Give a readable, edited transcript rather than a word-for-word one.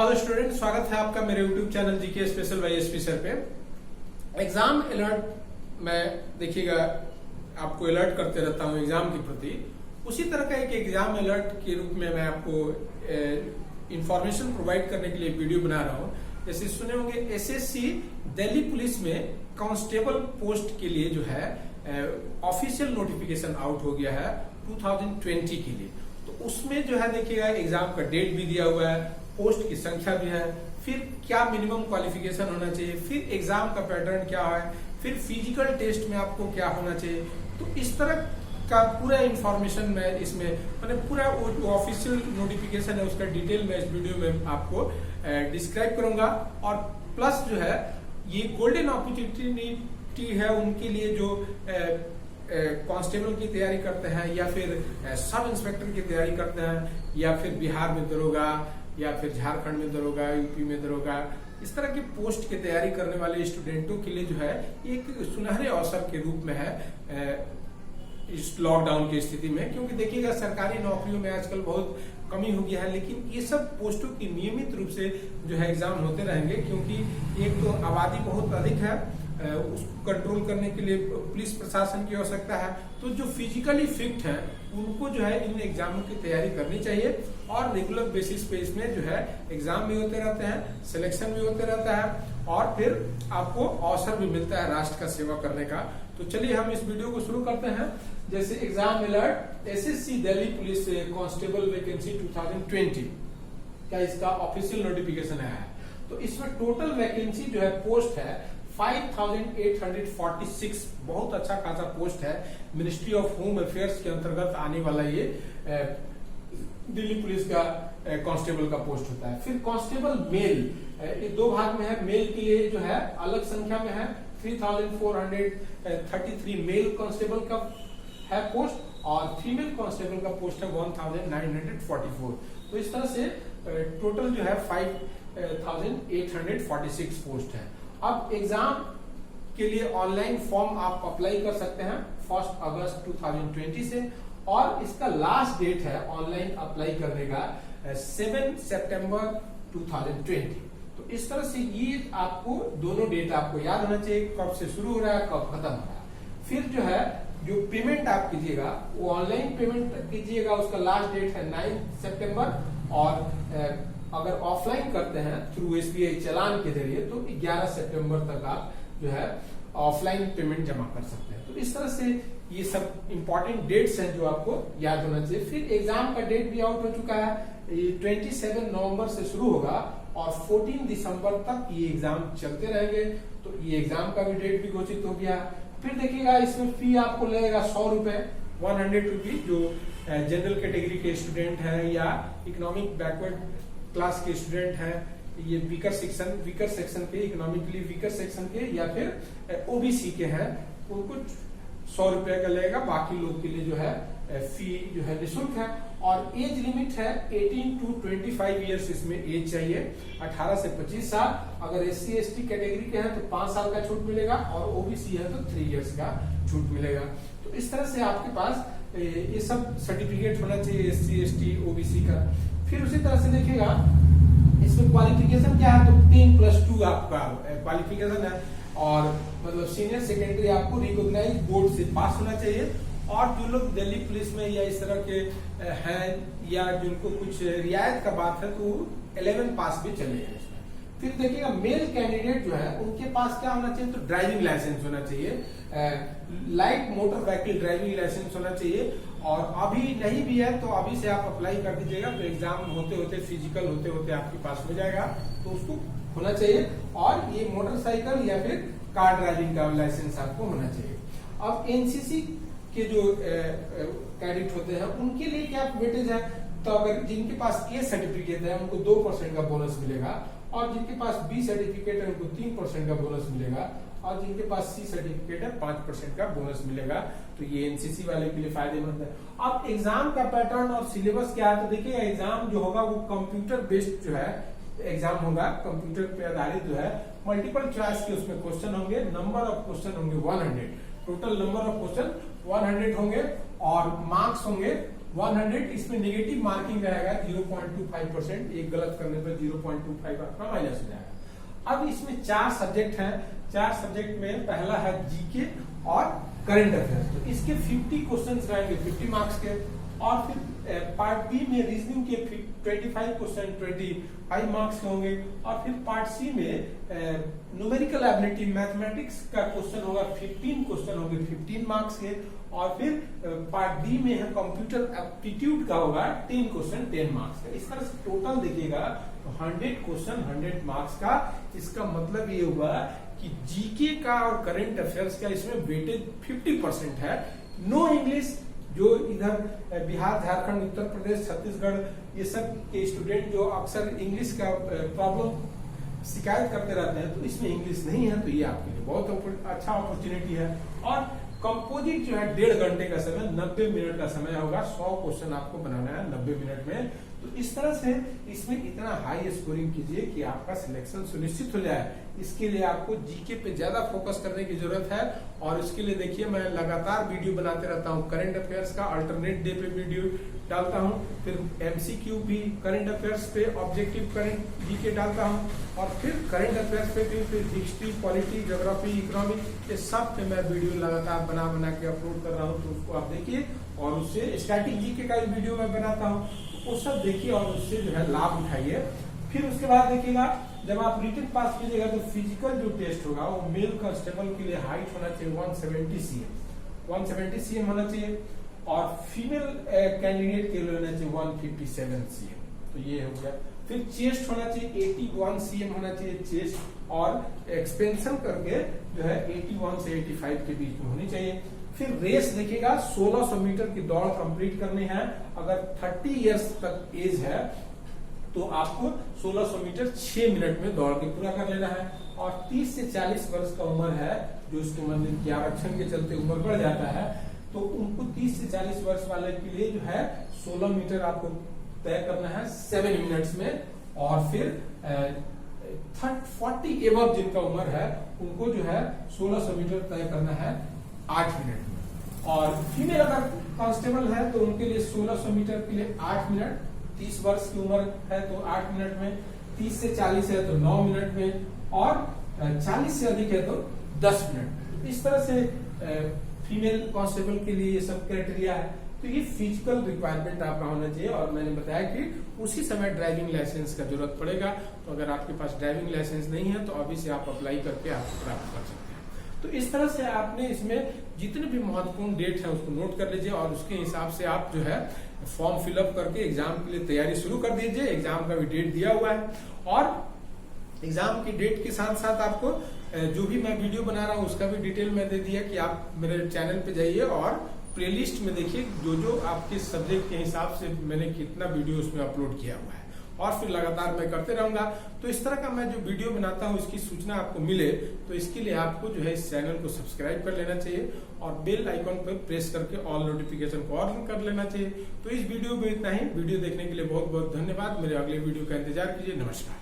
Hello student, स्वागत है आपका मेरे YouTube channel GK special bye SP sir पे। एग्जाम अलर्ट में देखिएगा आपको अलर्ट करते रहता हूं एग्जाम के प्रति। उसी तरह का एक एग्जाम अलर्ट के रूप में मैं आपको इंफॉर्मेशन प्रोवाइड करने के लिए वीडियो बना रहा हूं। जैसे सुने होंगे एसएससी दिल्ली पुलिस में कांस्टेबल पोस्ट के लिए जो है ऑफिशियल नोटिफिकेशन आउट हो गया है 2020 के लिए। तो उसमें जो है देखिएगा एग्जाम का डेट भी दिया हुआ है, पोस्ट की संख्या भी है, फिर क्या मिनिमम क्वालिफिकेशन होना चाहिए, फिर एग्जाम का पैटर्न क्या है, फिर फिजिकल टेस्ट में आपको क्या होना चाहिए। तो इस तरह का पूरा इंफॉर्मेशन मैं इसमें मैंने पूरा वो जो ऑफिशियल नोटिफिकेशन है उसका डिटेल में इस वीडियो में आपको डिस्क्राइब करूंगा। और प्लस जो है ये गोल्डन अपॉर्चुनिटी है उनके लिए जो कांस्टेबल की तैयारी करते हैं या फिर सब इंस्पेक्टर की तैयारी करते हैं या फिर बिहार में दरोगा या फिर झारखंड में दरोगा, यूपी में दरोगा, इस तरह की पोस्ट की तैयारी करने वाले स्टूडेंटों के लिए जो है एक सुनहरे अवसर के रूप में है इस लॉकडाउन की स्थिति में। क्योंकि देखिएगा सरकारी नौकरियों में आजकल बहुत कमी हो गया है, लेकिन ये सब पोस्टों की नियमित रूप से जो है एग्जाम होते रहेंगे। क्योंकि एक तो आबादी बहुत अधिक है, उसको कंट्रोल करने के लिए पुलिस प्रशासन की आवश्यकता है। तो जो फिजिकली फिट है उनको जो है इन एग्जामों की तैयारी करनी चाहिए और रेगुलर बेसिस पे इसमें जो है एग्जाम भी होते रहते हैं, सिलेक्शन भी होते रहता है और फिर आपको अवसर भी मिलता है राष्ट्र का सेवा करने का। तो चलिए हम इस वीडियो को शुरू करते हैं। जैसे exam alert SSC Delhi police constable vacancy 2020 का इसका ऑफिशियल नोटिफिकेशन है। तो इसमें टोटल वैकेंसी जो है पोस्ट है 5846, बहुत अच्छा खासा पोस्ट है। मिनिस्ट्री ऑफ होम अफेयर्स के अंतर्गत आने वाला ये दिल्ली पुलिस का कांस्टेबल का पोस्ट होता है। फिर कांस्टेबल मेल ये दो भाग में है। मेल के लिए जो है अलग संख्या में है 3433 मेल कांस्टेबल का है पोस्ट और फीमेल कांस्टेबल का पोस्ट है 1944। तो इस तरह से टोटल जो है 5846 पोस्ट है। अब एग्जाम के लिए ऑनलाइन फॉर्म आप अप्लाई कर सकते हैं 1 अगस्त 2020 से और इसका लास्ट डेट है ऑनलाइन अप्लाई करने का 7 सितंबर 2020। तो इस तरह से ये आपको दोनों डेट आपको याद होना चाहिए, कब से शुरू हो रहा है कब खत्म हो रहा है। फिर जो है जो पेमेंट आप कीजिएगा वो ऑनलाइन पेमेंट कीजिएगा, उसका लास्ट डेट है 9 सितंबर और अगर ऑफलाइन करते हैं थ्रू एसबीआई चालान के जरिए तो 11 सितंबर तक आप जो है ऑफलाइन पेमेंट जमा कर सकते हैं। तो इस तरह से ये सब इंपॉर्टेंट डेट्स हैं जो आपको याद होना चाहिए। फिर एग्जाम का डेट भी आउट हो चुका है, ये 27 नवंबर से शुरू होगा और 14 दिसंबर तक ये एग्जाम चलते रहेंगे। तो ये एग्जाम का भी डेट भी घोषित हो गया। फिर देखिएगा इसमें फी आपको लगेगा 100 रुपए, 100 रुपीज जो जनरल कैटेगरी के स्टूडेंट है या इकोनॉमिक बैकवर्ड क्लास के स्टूडेंट हैं, ये वीकर सेक्शन के, इकोनॉमिकली वीकर सेक्शन के या फिर ओबीसी के हैं, उनको 100 रुपए का लगेगा। बाकी लोग के लिए जो है फी जो है निःशुल्क है। और एज लिमिट है 18 to 25 ईयर्स इसमें एज चाहिए, 18 से 25 साल। अगर एससी एसटी कैटेगरी के हैं तो 5 साल का छूट मिलेगा और ओबीसी है तो 3 इयर्स का छूट मिलेगा। तो इस तरह से आपके पास ये सब सर्टिफिकेट होना चाहिए एससी एसटी ओबीसी का। फिर उसी तरह से देखिएगा इसमें क्वालिफिकेशन क्या है, तो 10+2 आपका क्वालिफिकेशन है और मतलब सीनियर सेकेंडरी आपको रिकॉग्नाइज बोर्ड से पास होना चाहिए। और जो लोग दिल्ली पुलिस में या इस तरह के हैं या जिनको कुछ रियायत का बात है तो 11 पास भी चलेगा इसमें। फिर देखिएगा मेल कैंडिडेट जो है उनके पास क्या होना चाहिए, तो ड्राइविंग लाइसेंस होना चाहिए, light motor vehicle driving licence होना चाहिए। और अभी नहीं भी है तो अभी से आप अप्लाई कर दीजिएगा, तो एग्जाम होते होते फिजिकल होते होते आपके पास हो जाएगा, तो उसको होना चाहिए। और ये मोटरसाइकिल या फिर कार ड्राइविंग का लाइसेंस आपको होना चाहिए। अब एनसीसी के जो कैडेट होते हैं उनके लिए क्या वेटेज है, तो अगर जिनके पास ए सर्टिफिकेट है उनको 2% का बोनस मिलेगा और जिनके पास बी सर्टिफिकेट है उनको 3% का बोनस मिलेगा और जिनके पास सी सर्टिफिकेट है 5% का बोनस मिलेगा। तो ये एनसीसी वाले के लिए फायदेमंद है। अब एग्जाम का पैटर्न और सिलेबस क्या है, तो देखिए एग्जाम जो होगा वो कंप्यूटर बेस्ड जो है एग्जाम होगा, कंप्यूटर पे आधारित जो है मल्टीपल चॉइस के उसमें क्वेश्चन होंगे। नंबर ऑफ क्वेश्चन होंगे 100, टोटल नंबर ऑफ क्वेश्चन 100 होंगे और मार्क्स होंगे 100, इसमें नेगेटिव मार्किंग रहेगा 0.25%, एक गलत करने पर 0.25 आपका माइनस हो जाएगा। अब इसमें 4 सब्जेक्ट हैं, 4 सब्जेक्ट में पहला है जीके और करंट अफेयर्स। तो इसके 50 क्वेश्चंस रहेंगे 50 मार्क्स के, और फिर पार्ट बी में रीजनिंग के 25 क्वेश्चन 25 मार्क्स के होंगे, और फिर पार्ट सी में न्यूमेरिकल एबिलिटी मैथमेटिक्स का क्वेश्चन होगा 15 क्वेश्चन होंगे 15 मार्क्स के, और फिर पार्ट डी में है कंप्यूटर एप्टीट्यूड का होगा 10 क्वेश्चन 10 मार्क्स का। इस तरह से टोटल देखिएगा तो 100 क्वेश्चन 100 मार्क्स का। इसका मतलब ये हुआ कि जीके का और करंट अफेयर्स का इसमें वेटेज 50% है। नो इंग्लिश, जो इधर बिहार, झारखंड, उत्तर प्रदेश, छत्तीसगढ़ ये सब के स्टूडेंट जो अक्सर इंग्लिश का प्रॉब्लम शिकायत करते रहते हैं, तो इसमें इंग्लिश नहीं है, तो ये आपके लिए बहुत अच्छा अपॉर्चुनिटी है। और कंपोजिट जो है 1.5 घंटे का समय, 90 मिनट का समय होगा, 100 क्वेश्चन आपको बनाना है 90 मिनट में। तो इस तरह से इसमें इतना हाई स्कोरिंग कीजिए कि आपका सिलेक्शन सुनिश्चित हो जाए। इसके लिए आपको जीके पे ज्यादा फोकस करने की जरूरत है, और इसके लिए देखिए मैं लगातार वीडियो बनाते रहता हूँ। करंट अफेयर्स का अल्टरनेट डे पे वीडियो डालता हूँ, फिर एमसीक्यू भी करंट अफेयर्स पे, ऑब्जेक्टिव करंट जीके डालता हूँ, और फिर करंट अफेयर्स पे भी, फिर हिस्ट्री, पॉलिटी, ज्योग्राफी, इकोनॉमिक, ये सब पे मैं वीडियो लगातार बना के अपलोड कर रहा हूँ। तो उसको आप देखिए, और उससे स्टैटिक जीके का वीडियो मैं बनाता हूँ, वो सब देखिए और उससे जो है लाभ उठाइए। फिर उसके बाद देखिएगा, जब आप रिटन पास कीजिएगा तो फिजिकल जो टेस्ट होगा वो मेल कांस्टेबल के लिए हाइट होना चाहिए 170 cm होना चाहिए, और फीमेल कैंडिडेट के लिए होना चाहिए 157 cm। तो ये हो गया। फिर चेस्ट होना चाहिए 81 cm होना चाहिए चेस्ट, और एक्सपेंशन करके जो है 81 से 85 के बीच में होनी चाहिए। फिर रेस देखिएगा, 1600 मीटर की दौड़ कंप्लीट करनी है। अगर 30 इयर्स तक एज है तो आपको 1600 मीटर 6 मिनट में दौड़ के पूरा कर लेना है। और 30 से 40 वर्ष का उम्र है, जो उसके मंदिर के आरक्षण के चलते उम्र बढ़ जाता है, तो उनको 30 से 40 वर्ष वाले के लिए जो है 16 मीटर आपको तय करना है 7 मिनट्स में। और फिर 40 एबव जिनका उम्र है उनको जो है 1600 मीटर तय करना है 8 मिनट में। और फीमेल अगर कांस्टेबल है तो उनके लिए 1600 मीटर के लिए 8 मिनट, 30 वर्ष की उम्र है तो 8 मिनट में, 30 से 40 है तो 9 मिनट में, और 40 से अधिक है तो 10 मिनट। इस तरह से फीमेल कांस्टेबल के लिए ये सब क्राइटेरिया है। तो ये फिजिकल रिक्वायरमेंट आपका होना चाहिए। और मैंने बताया कि उसी समय ड्राइविंग लाइसेंस का जरूरत पड़ेगा। तो अगर आपके पास ड्राइविंग लाइसेंस नहीं है तो अभी से आप अप्लाई करके आप प्राप्त कर सकते हैं। तो इस तरह से आपने इसमें जितने भी महत्वपूर्ण डेट है उसको नोट कर लीजिए, और उसके हिसाब से आप जो है फॉर्म फिलअप करके एग्जाम के लिए तैयारी शुरू कर दीजिए। एग्जाम का भी डेट दिया हुआ है, और एग्जाम की डेट के साथ साथ आपको जो भी मैं वीडियो बना रहा हूँ उसका भी डिटेल में दे दिया कि आप मेरे चैनल पे जाइए और प्लेलिस्ट में देखिए जो आपके सब्जेक्ट के हिसाब से मैंने कितना वीडियो उसमें अपलोड किया हुआ है, और फिर लगातार मैं करते रहूंगा। तो इस तरह का मैं जो वीडियो बनाता हूँ इसकी सूचना आपको मिले, तो इसके लिए आपको जो है इस चैनल को सब्सक्राइब कर लेना चाहिए, और बेल आइकन पर प्रेस करके ऑल नोटिफिकेशन को ऑन कर लेना चाहिए। तो इस वीडियो में इतना ही। वीडियो देखने के लिए बहुत बहुत धन्यवाद। मेरे अगले वीडियो का इंतजार कीजिए। नमस्कार।